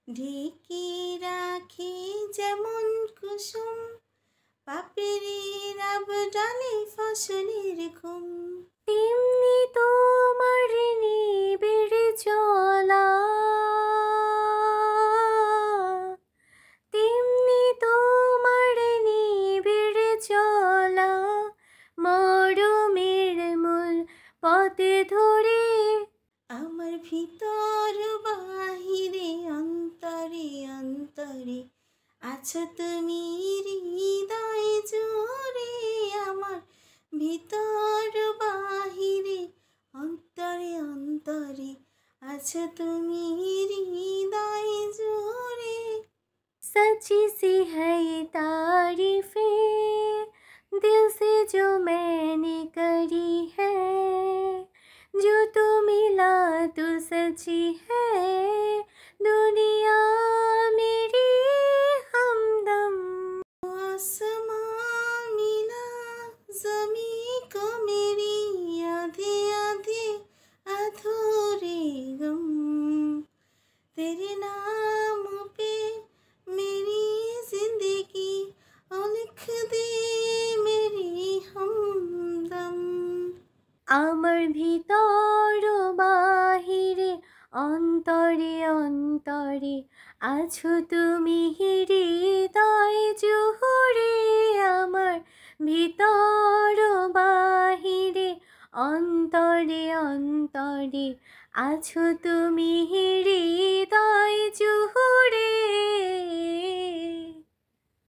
ঢেকে রাখে যেমন কুসুম, পাপড়ি রাব ডালে ফসলের ঘুম। তেমনি তোমার নিবিড় চলা, তেমনি তোমার নিবিড় চলা, মরমের মূল পথে ধরে। আমার ভিতর বাহিরে অন্তরে অন্তরে আছো তুমি হৃদয় জুড়ে। আমার ভিতর বাহিরে অন্তরে অন্তরে আছো তুমি হৃদয় জুড়ে। सच्ची सी है ये तारीफें दिल से जो मैंने करी है, जो तू मिला तू सच्ची है दुनिया मेरी हमदम। आसमां मिला ज़मीं को मेरी आधे आधे अधूरे गम। तेरे नाम पे मेरी जिंदगी और लिख दे मेरी हमदम। আমার ভিতর বাহিরে অন্তরে অন্তরে আছো তুমি হৃদয় জুড়ে। আমার ভিতর বাহিরে অন্তরে অন্তরে আছো তুমি হৃদয় জুড়ে।